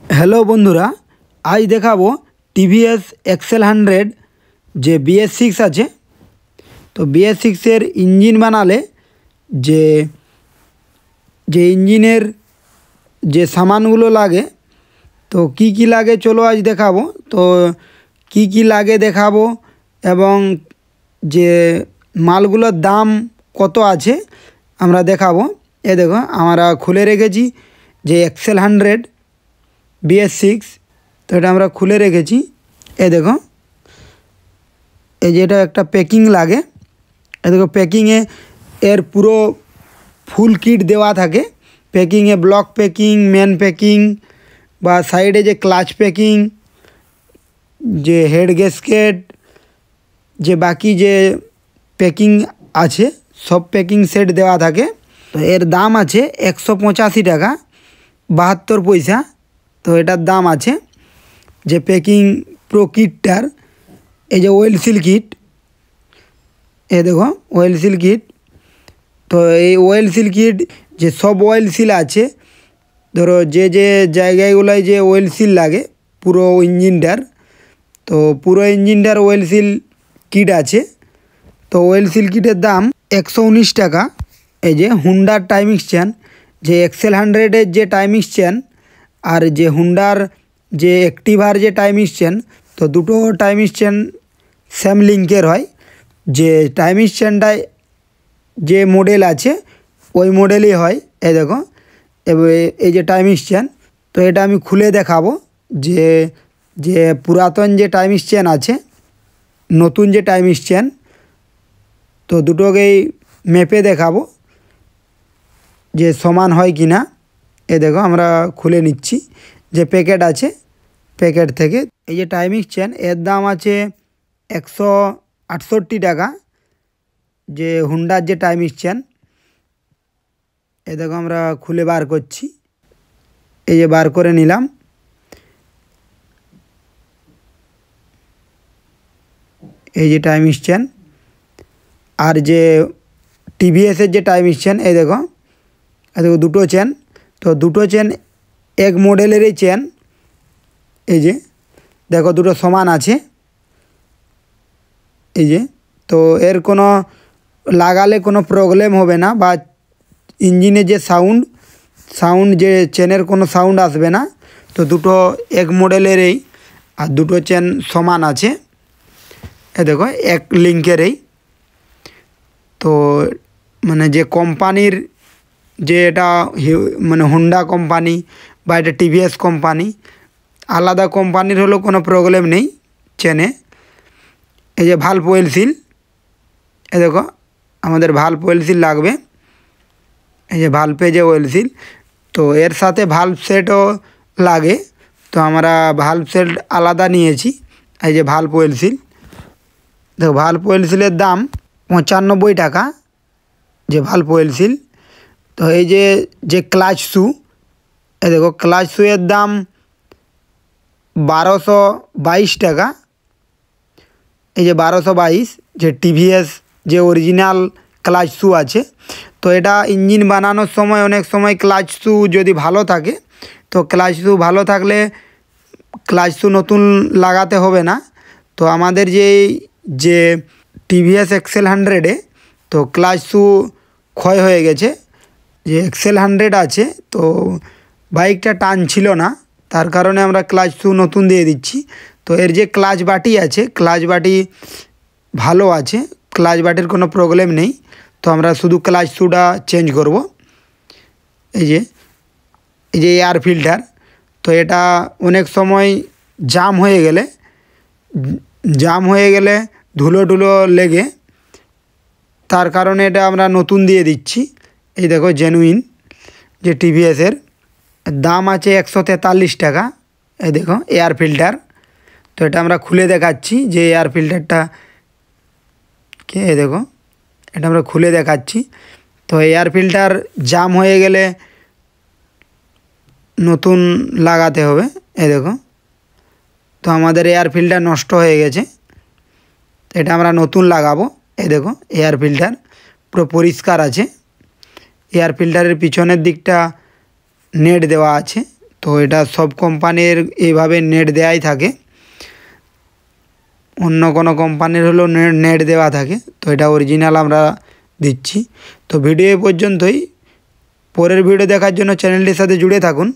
Hello বন্ধুরা, আজ দেখাবো টিভিএস এক্সেল 100 যে BS6 আছে। তো BS6-এর ইঞ্জিন বানালে যে যে ইঞ্জিনের যে সামানগুলো লাগে, তো কি কি লাগে চলো আজ দেখাবো। তো কি কি লাগে দেখাবো এবং যে মালগুলোর দাম কত আছে আমরা দেখাবো। এ দেখো আমরা খুলে রেখেছি যে এক্সেল 100 BS6। তো এটা আমরা খুলে রেখেছি। এ দেখো, এই যে এটা একটা প্যাকিং লাগে। এ দেখো, প্যাকিংয়ে এর পুরো ফুল কিট দেওয়া থাকে। প্যাকিংয়ে ব্লক প্যাকিং, মেন প্যাকিং বা সাইডে যে ক্লাচ প্যাকিং, যে হেড গ্যাসকেট, যে বাকি যে প্যাকিং আছে সব প্যাকিং সেট দেওয়া থাকে। তো এর দাম আছে 185 টাকা 72 পয়সা। তো এটার দাম আছে যে প্যাকিং প্রো কিটটার। এই যে ওয়েল সিল কিট, এ দেখো ওয়েল সিল কিট। তো এই ওয়েল সিল কিট যে সব ওয়েল সিল আছে, ধরো যে যে জায়গাগুলোয় যে ওয়েল সিল লাগে পুরো ইঞ্জিনটার, তো পুরো ইঞ্জিনটার ওয়েল সিল কিট আছে। তো ওয়েল সিল কিটের দাম 119 টাকা। এই যে হুন্ডার টাইমিংস চেন, যে এক্সেল 100-এর যে টাইমিংস চেন আর যে হুন্ডার যে অ্যাক্টিভার যে টাইমিংস চেন, তো দুটো টাইমিংস চেন সেম লিঙ্কের হয়। যে টাইমিংস চেনটায় যে মডেল আছে ওই মডেলই হয়। এই দেখো, এবার এই যে টাইমিংস চেন, তো এটা আমি খুলে দেখাবো যে যে পুরাতন যে টাইমিংস চেন আছে, নতুন যে টাইমিংস চেন, তো দুটোকেই মেপে দেখাবো যে সমান হয় কি না। এ দেখো আমরা খুলে নিচ্ছি যে প্যাকেট আছে, প্যাকেট থেকে এই যে টাইমিংস চেন এর দাম আছে 168 টাকা। যে হুন্ডার যে টাইমিংস চেন, এ দেখো আমরা খুলে বার করছি। এই যে বার করে নিলাম। এই যে টাইমিংস চেন আর যে টিভিএসের যে টাইমিংস চেন, এই দেখো দুটো চেন। তো দুটো চেন এক মডেলেরই চেন। এই যে দেখো দুটো সমান আছে। এই যে, তো এর কোনো লাগালে কোনো প্রবলেম হবে না, বা ইঞ্জিনে যে সাউন্ড যে চেনের কোনো সাউন্ড আসবে না। তো দুটো এক মডেলেরই আর দুটো চেন সমান আছে। এ দেখো এক লিঙ্কেরই। তো মানে যে কোম্পানির যে এটা মানে হুন্ডা কোম্পানি বা এটা টিভিএস কোম্পানি, আলাদা কোম্পানির হলেও কোনো প্রবলেম নেই চেনে। এই যে ভাল্ব ওয়েল সিল, এ দেখো আমাদের ভাল্ব ওয়েল সিল লাগবে। এই যে ভাল্বে যে ওয়েল সিল, তো এর সাথে ভাল্ব সেটও লাগে। তো আমরা ভাল্ব সেট আলাদা নিয়েছি। এই যে ভাল্ব ওয়েল সিল, দেখো ভাল্ব ওয়েল সিলের দাম 95 টাকা যে ভাল্ব ওয়েল সিল। তো এই যে ক্লাচ শু, এই দেখো ক্লাচ শুয়ের দাম 1222 টাকা। এই যে 1222 যে টিভিএস যে অরিজিনাল ক্লাচ শু আছে। তো এটা ইঞ্জিন বানানোর সময় অনেক সময় ক্লাচ শু যদি ভালো থাকে, তো ক্লাচ শু ভালো থাকলে ক্লাচ শু নতুন লাগাতে হবে না। তো আমাদের যে টিভিএস এক্সেল 100-এ তো ক্লাচ শু ক্ষয় হয়ে গেছে। যে এক্সেল 100 আছে, তো বাইকটা টানছিল না, তার কারণে আমরা ক্লাচ শু নতুন দিয়ে দিচ্ছি। তো এর যে ক্লাচ বাটি আছে, ক্লাচ বাটি ভালো আছে, ক্লাচ বাটির কোনো প্রবলেম নেই। তো আমরা শুধু ক্লাচ শুটা চেঞ্জ করব। এই যে এয়ার ফিল্টার, তো এটা অনেক সময় জাম হয়ে গেলে ধুলো লেগে, তার কারণে এটা আমরা নতুন দিয়ে দিচ্ছি। এই দেখো জেনুইন যে টিভিএসের দাম আছে 143 টাকা। এই দেখো এয়ার ফিল্টার। তো এটা আমরা খুলে দেখাচ্ছি যে এয়ার ফিল্টারটা কে, এই দেখো এটা আমরা খুলে দেখাচ্ছি। তো এয়ার ফিল্টার জাম হয়ে গেলে নতুন লাগাতে হবে। এই দেখো, তো আমাদের এয়ার ফিল্টার নষ্ট হয়ে গেছে, এটা আমরা নতুন লাগাবো। এই দেখো এয়ার ফিল্টার পুরো পরিষ্কার আছে। এয়ার ফিল্টারের পিছনের দিকটা নেট দেওয়া আছে। তো তো এটা সব কোম্পানির এইভাবে নেট দেওয়াই থাকে, অন্য কোনো কোম্পানির হলেও নেট দেওয়া থাকে, তো এটা অরিজিনাল আমরা দিচ্ছি। তো ভিডিও এ পর্যন্তই। পরের ভিডিও দেখার জন্য চ্যানেলটির সাথে জুড়ে থাকুন।